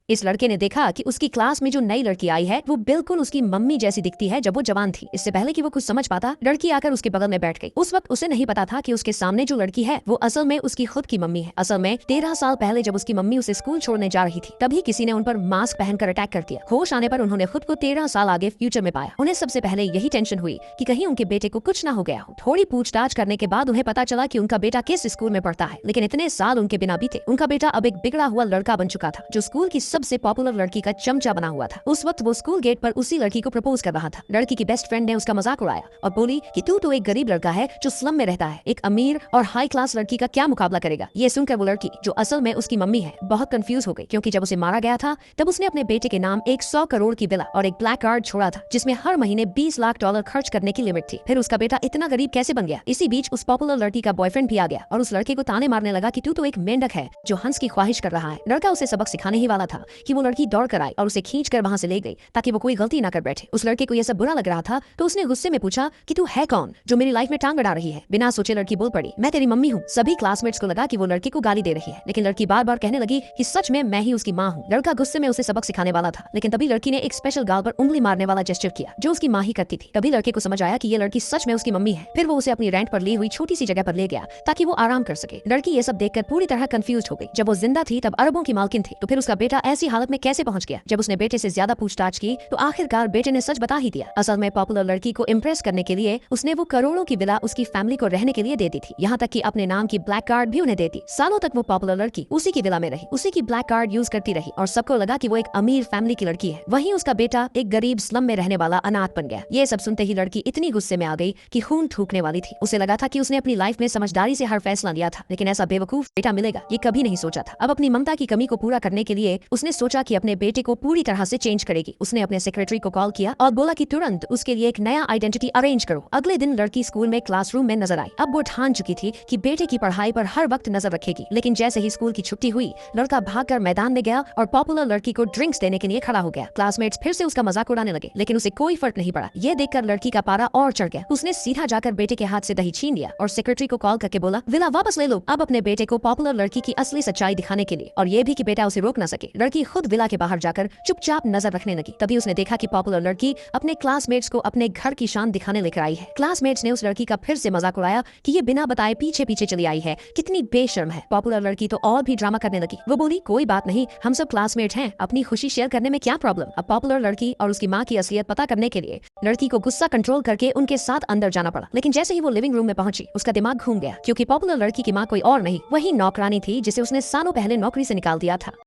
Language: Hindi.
इस लड़के ने देखा कि उसकी क्लास में जो नई लड़की आई है वो बिल्कुल उसकी मम्मी जैसी दिखती है जब वो जवान थी। इससे पहले कि वो कुछ समझ पाता, लड़की आकर उसके बगल में बैठ गई। उस वक्त उसे नहीं पता था कि उसके सामने जो लड़की है वो असल में उसकी खुद की मम्मी है। असल में 13 साल पहले जब उसकी मम्मी उसे स्कूल छोड़ने जा रही थी, तभी किसी ने उन पर मास्क पहनकर अटैक कर दिया। होश आने पर उन्होंने खुद को 13 साल आगे फ्यूचर में पाया। उन्हें सबसे पहले यही टेंशन हुई कि कहीं उनके बेटे को कुछ ना हो गया हो। थोड़ी पूछताछ करने के बाद उन्हें पता चला कि उनका बेटा किस स्कूल में पढ़ता है, लेकिन इतने साल उनके बिना बीते उनका बेटा अब एक बिगड़ा हुआ लड़का बन चुका था, जो स्कूल की सबसे पॉपुलर लड़की का चमचा बना हुआ था। उस वक्त वो स्कूल गेट पर उसी लड़की को प्रपोज कर रहा था। लड़की की बेस्ट फ्रेंड ने उसका मजाक उड़ाया और बोली कि तू तो एक गरीब लड़का है जो स्लम में रहता है, एक अमीर और हाई क्लास लड़की का क्या मुकाबला करेगा। ये सुनकर वो लड़की, जो असल में उसकी मम्मी है, बहुत कंफ्यूज हो गई, क्योंकि जब उसे मारा गया था तब उसने अपने बेटे के नाम एक 100 करोड़ की विला और एक ब्लैक कार्ड छोड़ा था, जिसमें हर महीने 20 लाख डॉलर खर्च करने की लिमिट थी। फिर उसका बेटा इतना गरीब कैसे बन गया। इसी बीच उस पॉपुलर लड़की का बॉयफ्रेंड भी आ गया और उस लड़के को ताने मारने लगा कि तू तो एक मेंढक है जो हंस की ख्वाहिश कर रहा है। लड़का उसे सबक सिखाने ही वाला था कि वो लड़की दौड़ कर आई और उसे खींच कर वहाँ से ले गई ताकि वो कोई गलती ना कर बैठे। उस लड़के को यह सब बुरा लग रहा था तो उसने गुस्से में पूछा कि तू है कौन जो मेरी लाइफ में टांग अड़ा रही है। बिना सोचे लड़की बोल पड़ी, मैं तेरी मम्मी हूँ। सभी क्लासमेट्स को लगा कि वो लड़की को गाली दे रही है, लेकिन लड़की बार बार कहने लगी कि सच में मैं ही उसकी माँ हूँ। लड़का गुस्से में उसे सबक सिखाने वाला था, लेकिन तभी लड़की ने एक स्पेशल गाल पर उंगली मारने वाला जेस्चर किया जो उसकी माँ ही करती थी। तभी लड़के को समझ आया कि ये लड़की सच में उसकी मम्मी है। फिर वो उसे अपनी रेंट पर ली हुई छोटी सी जगह पर ले गया ताकि वो आराम कर सके। लड़की ये सब देखकर पूरी तरह कंफ्यूज हो गई। जब वो जिंदा थी तब अरबों की मालकिन थी, तो फिर उसका बेटा ऐसी हालत में कैसे पहुंच गया। जब उसने बेटे से ज्यादा पूछताछ की तो आखिरकार बेटे ने सच बता ही दिया। असल में पॉपुलर लड़की को इम्प्रेस करने के लिए उसने वो करोड़ों की विला उसकी फैमिली को रहने के लिए दे दी थी, यहाँ तक कि अपने नाम की ब्लैक कार्ड भी उन्हें दे दी। सालों तक वो पॉपुलर लड़की उसी की विला में रही, उसी की ब्लैक कार्ड यूज करती रही और सबको लगा कि वो एक अमीर फैमिली की लड़की है। वहीं उसका बेटा एक गरीब स्लम में रहने वाला अनाथ बन गया। ये सब सुनते ही लड़की इतनी गुस्से में आ गई कि खून थूकने वाली थी। उसे लगा था कि उसने अपनी लाइफ में समझदारी से हर फैसला लिया था, लेकिन ऐसा बेवकूफ बेटा मिलेगा ये कभी नहीं सोचा था। अब अपनी ममता की कमी को पूरा करने के लिए उसने सोचा कि अपने बेटे को पूरी तरह से चेंज करेगी। उसने अपने सेक्रेटरी को कॉल किया और बोला कि तुरंत उसके लिए एक नया आइडेंटिटी अरेंज करो। अगले दिन लड़की स्कूल में क्लासरूम में नजर आई। अब वो ठान चुकी थी कि बेटे की पढ़ाई पर हर वक्त नजर रखेगी। लेकिन जैसे ही स्कूल की छुट्टी हुई, लड़का भागकर मैदान में गया और पॉपुलर लड़की को ड्रिंक्स देने के लिए खड़ा हो गया। क्लासमेट्स फिर से उसका मजाक उड़ाने लगे, लेकिन उसे कोई फर्क नहीं पड़ा। ये देखकर लड़की का पारा और चढ़ गया। उसने सीधा जाकर बेटे के हाथ से दही छीन लिया और सेक्रेटरी को कॉल करके बोला, विला वापस ले लो। अब अपने बेटे को पॉपुलर लड़की की असली सच्चाई दिखाने के लिए, और ये भी कि बेटा उसे रोक न सके। लड़की खुद विला के बाहर जाकर चुपचाप नजर रखने लगी। तभी उसने देखा कि पॉपुलर लड़की अपने क्लासमेट्स को अपने घर की शान दिखाने लेकर आई है। क्लासमेट्स ने उस लड़की का फिर से मजाक उड़ाया कि ये बिना बताए पीछे पीछे चली आई है, कितनी बेशर्म है। पॉपुलर लड़की तो और भी ड्रामा करने लगी। वो बोली, कोई बात नहीं, हम सब क्लासमेट हैं, अपनी खुशी शेयर करने में क्या प्रॉब्लम। अब पॉपुलर लड़की और उसकी माँ की असलियत पता करने के लिए लड़की को गुस्सा कंट्रोल करके उनके साथ अंदर जाना पड़ा। लेकिन जैसे ही वो लिविंग रूम में पहुंची, उसका दिमाग घूम गया, क्योंकि पॉपुलर लड़की की माँ कोई और नहीं, वही नौकरानी थी जिसे उसने सालों पहले नौकरी से निकाल दिया था।